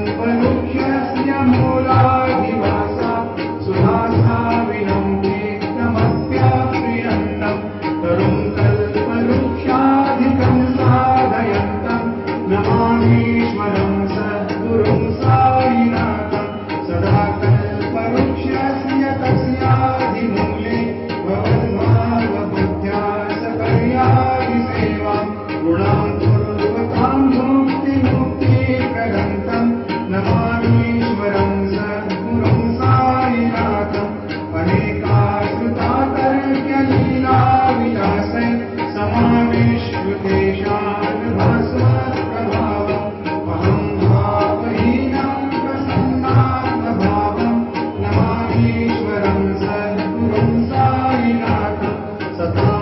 कल्पवृक्षस्य मूलाधिवासा सुधासा विनम्येकमप्याप्रियन्तं तरुं कल्पवृक्षाधिकं साधयन्तं नमामीश्वरं सद्गुरुं साईनाथं सदा कल्पवृक्षस्य तस्याधिमूले भवद्भावबुद्ध्या सकर्यादिसेवां गुणां कुर्वतां मुक्तिप्रदन्तं नमामीश्वरं सद्गुरुं साईनाथम् अनेकाश्रुतातर्क्यलीलाविलासे समाविष्कृतेषान् भास्वत्प्रभावम् अहं भावहीनं प्रसन्नात्मभावं नमामीश्वरं सद्गुरुं साईनाथम् सतां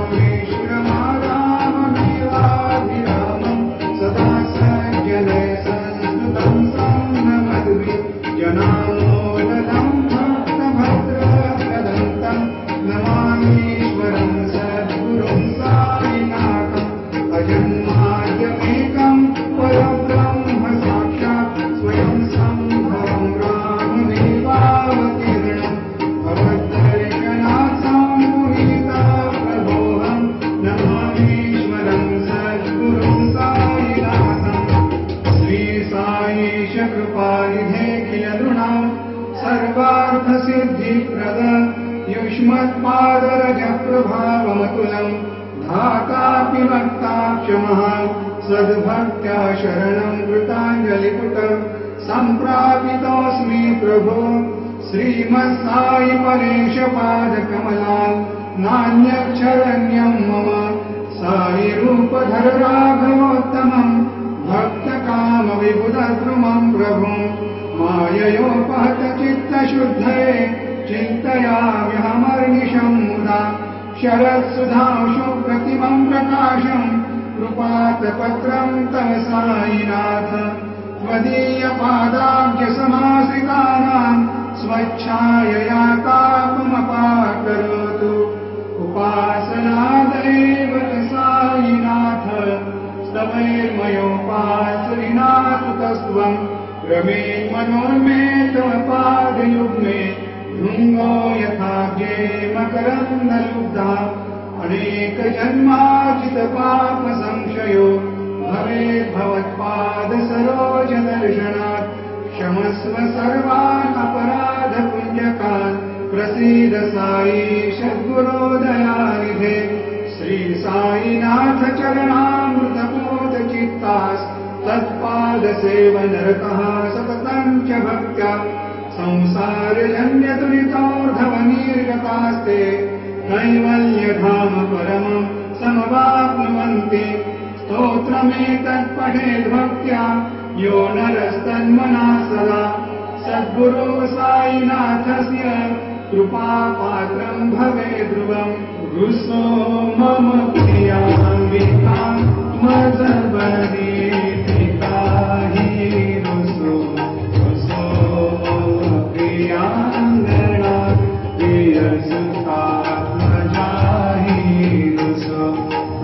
विश्वमाराममेवाभिरामं सदा सज्जने संस्कृतं संनमद्भि जनामोदनं भक्तभद्रप्रदन्तं नमामीश्वरं सद्गुरुं साईनाथम् अजन्माद्यमेकं परब्रह्म साक्षात् स्वयं सम्भवं रामदेवावतीर्णं भवद्दर्शनात् सम्मुहितप्रभोहं नमामीश्वरं सद्गुरुं साईनाथम् श्रीसाईश कृपानिधे किल नृणां सर्वार्थसिद्धिप्रद युष्मत्पादरजप्रभावमतुलं धातापि वक्ताक्षमः सद्भक्त्या शरणं कृताञ्जलिपुटं सम्प्रापितोऽस्मि प्रभो श्रीमत्साई परेशपादकमलान् नान्यच्छरण्यं मम साईरूपधर राघवोत्तमं भक्तकामविबुधद्रुमं प्रभुं माययोपहतचित्तशुद्धये चिन्तयाम्यहमर्निशं मुदा शरत्सुधांशु प्रतिमं प्रकाशं कृपातपत्रं तव साईनाथ त्वदीयपादाब्जसमाश्रितानां स्वच्छायया तापमपाकरोतु उपासनादेव साईनाथ स्तवैर्मयोपासविनातुतस्त्वं रमे मनोर्मे तव पादयुग्मे भृङ्गो यथाब्जे मकरन्दलुब्धा अनेकजन्मार्जितपापसंशयो भवेद्भवत्पादसरोजदर्शनात् क्षमस्व सर्वान् अपराधपुण्यकान् प्रसीद साई सद्गुरो दयानिधे श्रीसाईनाथ चरणामृतपोतचित्तास्तत्पादसेवनरतः सततं च भक्त्या संसारजन्यदुरितोर्धवनिर्गतास्ते कैवल्यधाम परमं समवाप्नुवन्ति स्तोत्रमेतत्पठेद्भक्त्या यो नरस्तन्मना सदा सद्गुरो साईनाथस्य कृपापात्रं भवेत् ध्रुवम् रुसो मम प्रियान्विता मजबदीपिता हि रुसो रुसो मम प्रियाङ्गना प्रियसुतात्मजा हि रुसो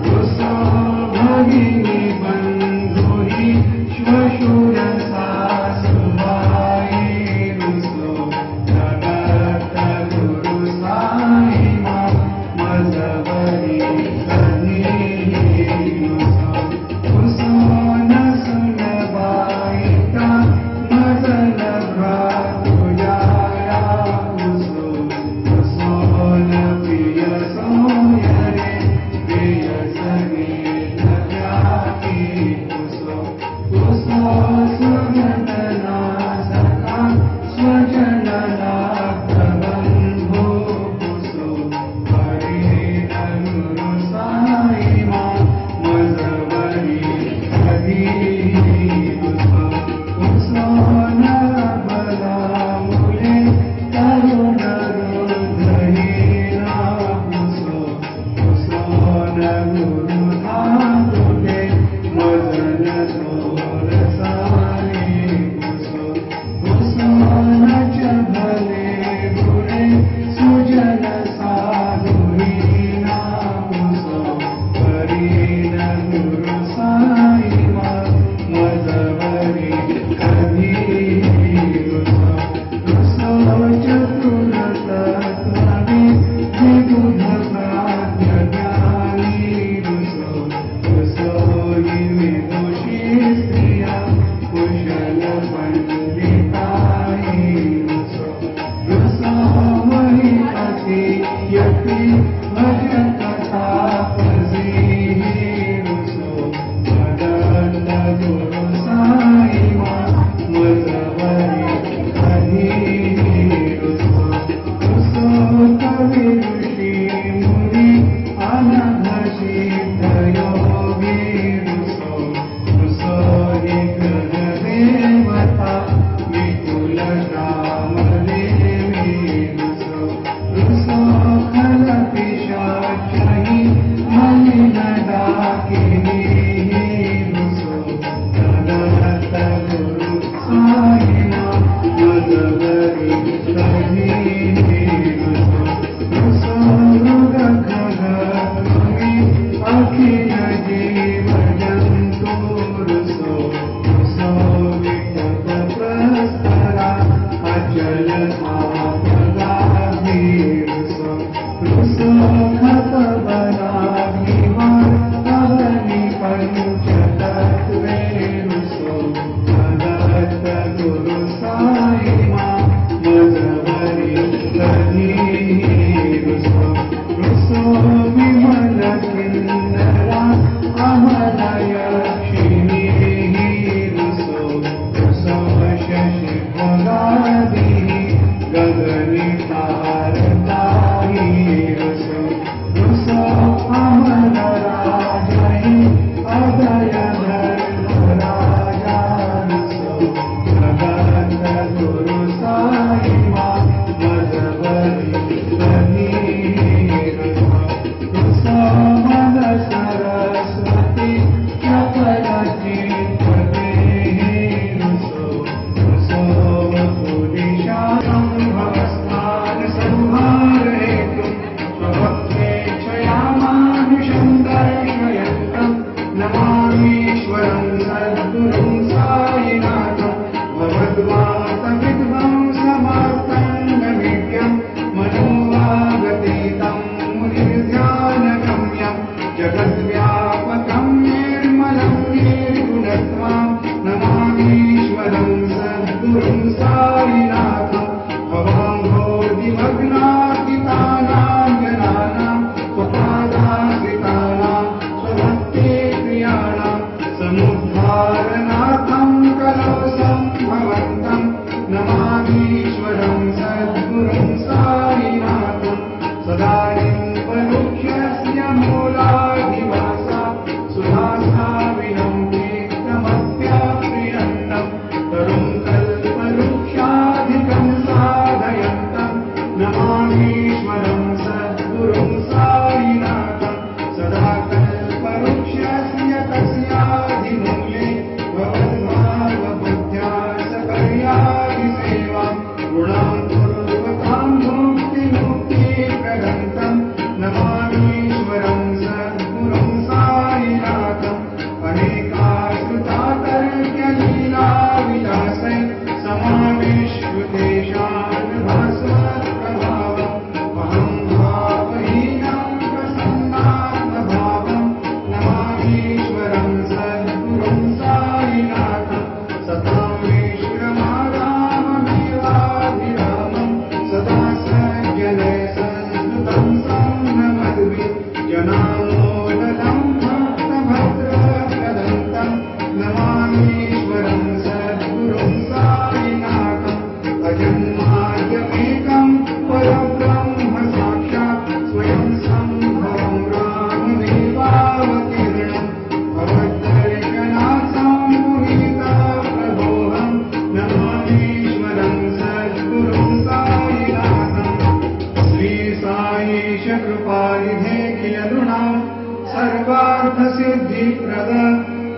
रुसो भगिनी बन्धुहि श्वशुरसा सुवाई रुसो जगत गुरु साई मजबरी कधी रुसो रुसो न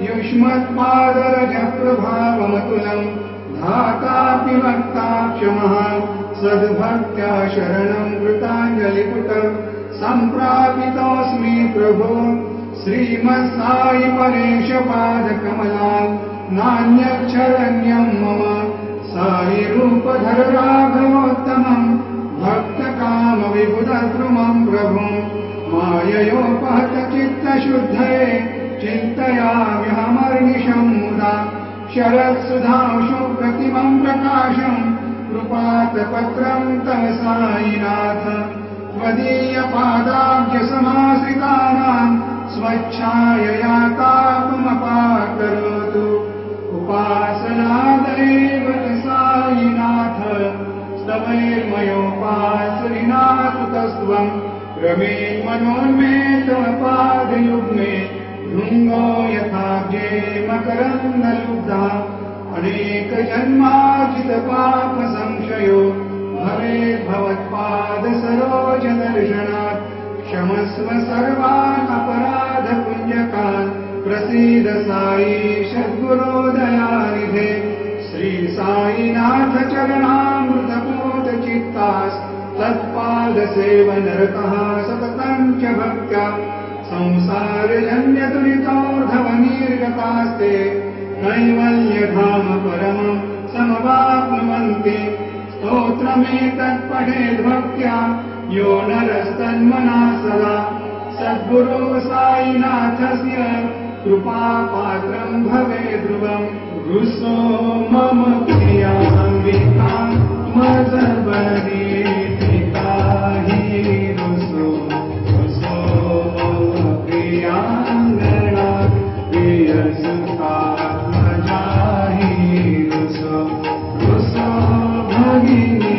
युष्मत्पादरजप्रभावमतुलम् धातापि वक्ता क्षमः सद्भक्त्या शरणं कृताञ्जलिपुटम् सम्प्रापितोऽस्मि प्रभो श्रीमत्साई परेशपादकमलान् नान्यच्छरण्यं मम साई रूपधर राघवोत्तमम् भक्तकामविबुधद्रुमं प्रभुम् माययोपहत चित्तशुद्धये चिन्तयाम्यहमर्निशं मुदा शरत्सुधांशु पत्रं तव साईनाथ त्वदीयपादाब्जसमाश्रितानां स्वच्छायया तापमपाकरोतु उपासनादैव साईनाथ स्तवैर्मयोपासरिनाथ तस्त्वं रमेन्मनोन्मे तव पादयुग्मे भृङ्गो यथाब्जे मकरन्दलुब्धा अनेकजन्मार्जितपापसंशयो भवेद्भवत्पादसरोजदर्शनात् क्षमस्व सर्वान् अपराधपुण्यकान् प्रसीद साई सद्गुरोदयानिधे श्री साईनाथ चरणामृतपोतचित्तास् तत्पादसेवनरतः सततं च भक्त्या संसारजन्यदुरितोर्धवनिर्गतास्ते कैवल्यधाम परमं समवाप्नुवन्ति स्तोत्रमेतत्पठेद्भक्त्या यो नरस्तन्मना सदा सद्गुरो साईनाथस्य कृपापात्रं भवेद्ध्रुवम् रुसो मम प्रियान्विता मदबदीपिता हि रुसो रुसो मम प्रियाङ्गना प्रियसुता रुसो रुसो भगिनी